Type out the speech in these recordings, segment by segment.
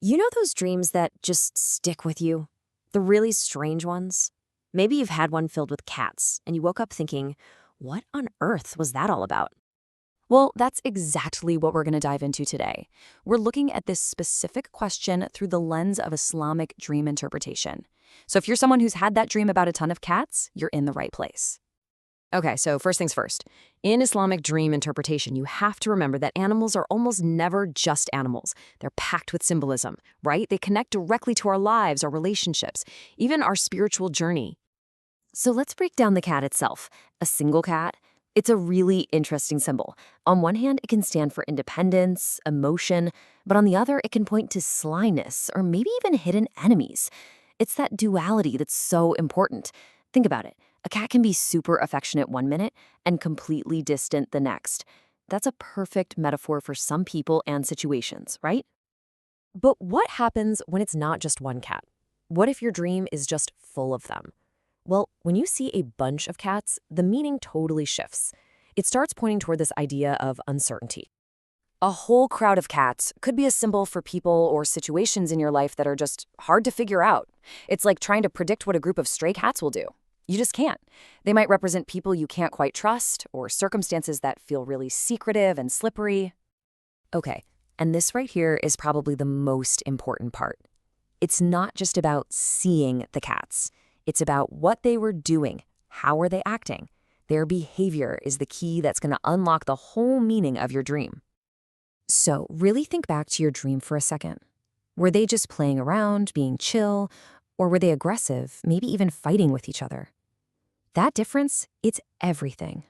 You know those dreams that just stick with you? The really strange ones? Maybe you've had one filled with cats, and you woke up thinking, what on earth was that all about? Well, that's exactly what we're going to dive into today. We're looking at this specific question through the lens of Islamic dream interpretation. So if you're someone who's had that dream about a ton of cats, you're in the right place. Okay, so first things first. In Islamic dream interpretation, you have to remember that animals are almost never just animals. They're packed with symbolism, right? They connect directly to our lives, our relationships, even our spiritual journey. So let's break down the cat itself. A single cat, it's a really interesting symbol. On one hand, it can stand for independence, emotion, but on the other, it can point to slyness or maybe even hidden enemies. It's that duality that's so important. Think about it. A cat can be super affectionate one minute and completely distant the next. That's a perfect metaphor for some people and situations, right? But what happens when it's not just one cat? What if your dream is just full of them? Well, when you see a bunch of cats, the meaning totally shifts. It starts pointing toward this idea of uncertainty. A whole crowd of cats could be a symbol for people or situations in your life that are just hard to figure out. It's like trying to predict what a group of stray cats will do. You just can't. They might represent people you can't quite trust or circumstances that feel really secretive and slippery. Okay, and this right here is probably the most important part. It's not just about seeing the cats. It's about what they were doing. How were they acting? Their behavior is the key that's going to unlock the whole meaning of your dream. So really think back to your dream for a second. Were they just playing around, being chill, or were they aggressive, maybe even fighting with each other? That difference, it's everything.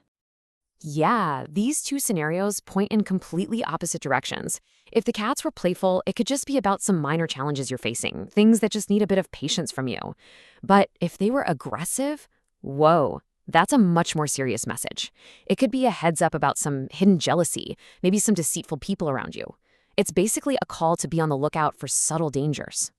Yeah, these two scenarios point in completely opposite directions. If the cats were playful, it could just be about some minor challenges you're facing, things that just need a bit of patience from you. But if they were aggressive, whoa, that's a much more serious message. It could be a heads up about some hidden jealousy, maybe some deceitful people around you. It's basically a call to be on the lookout for subtle dangers.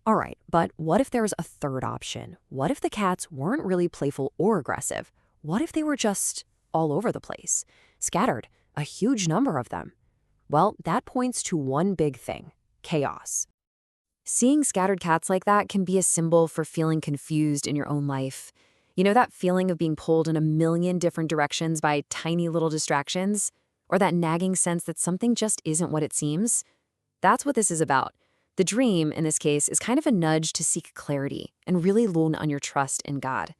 All right, but what if there was a third option? What if the cats weren't really playful or aggressive? What if they were just all over the place, scattered, a huge number of them? Well, that points to one big thing: chaos. Seeing scattered cats like that can be a symbol for feeling confused in your own life. You know that feeling of being pulled in a million different directions by tiny little distractions? Or that nagging sense that something just isn't what it seems? That's what this is about. The dream, in this case, is kind of a nudge to seek clarity and really lean on your trust in God.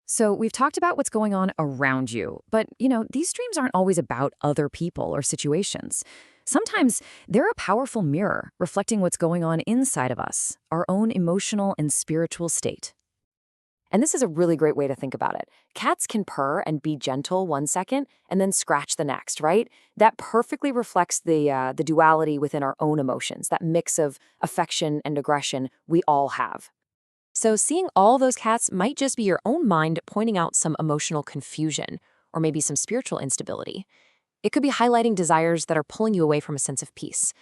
So we've talked about what's going on around you, but, these dreams aren't always about other people or situations. Sometimes they're a powerful mirror reflecting what's going on inside of us, our own emotional and spiritual state. And this is a really great way to think about it. Cats can purr and be gentle one second and then scratch the next, right? That perfectly reflects the duality within our own emotions, that mix of affection and aggression we all have. So seeing all those cats might just be your own mind pointing out some emotional confusion or maybe some spiritual instability. It could be highlighting desires that are pulling you away from a sense of peace.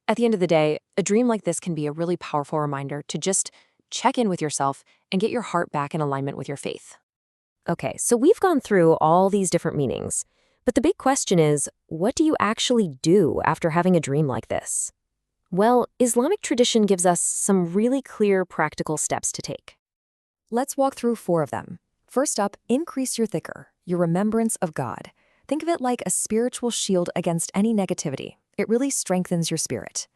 At the end of the day, a dream like this can be a really powerful reminder to just check in with yourself and get your heart back in alignment with your faith. Okay, so we've gone through all these different meanings, but the big question is, what do you actually do after having a dream like this? Well, Islamic tradition gives us some really clear practical steps to take. Let's walk through 4 of them. First up, increase your dhikr, your remembrance of God. Think of it like a spiritual shield against any negativity. It really strengthens your spirit.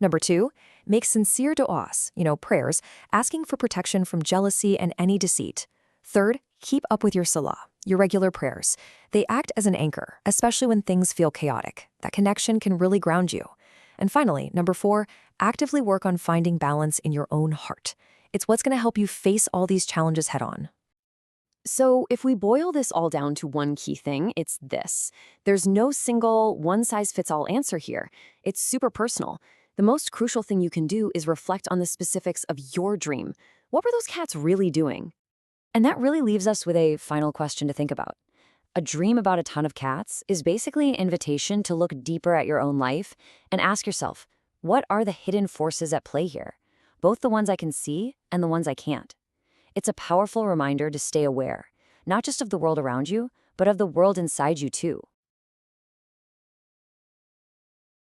Number 2, make sincere du'as, prayers, asking for protection from jealousy and any deceit. Third, keep up with your salah, your regular prayers. They act as an anchor, especially when things feel chaotic. That connection can really ground you. And finally, number 4, actively work on finding balance in your own heart. It's what's going to help you face all these challenges head on. So if we boil this all down to one key thing, it's this. There's no single one-size-fits-all answer here. It's super personal. The most crucial thing you can do is reflect on the specifics of your dream. What were those cats really doing? And that really leaves us with a final question to think about. A dream about a ton of cats is basically an invitation to look deeper at your own life and ask yourself, what are the hidden forces at play here? Both the ones I can see and the ones I can't. It's a powerful reminder to stay aware, not just of the world around you, but of the world inside you too.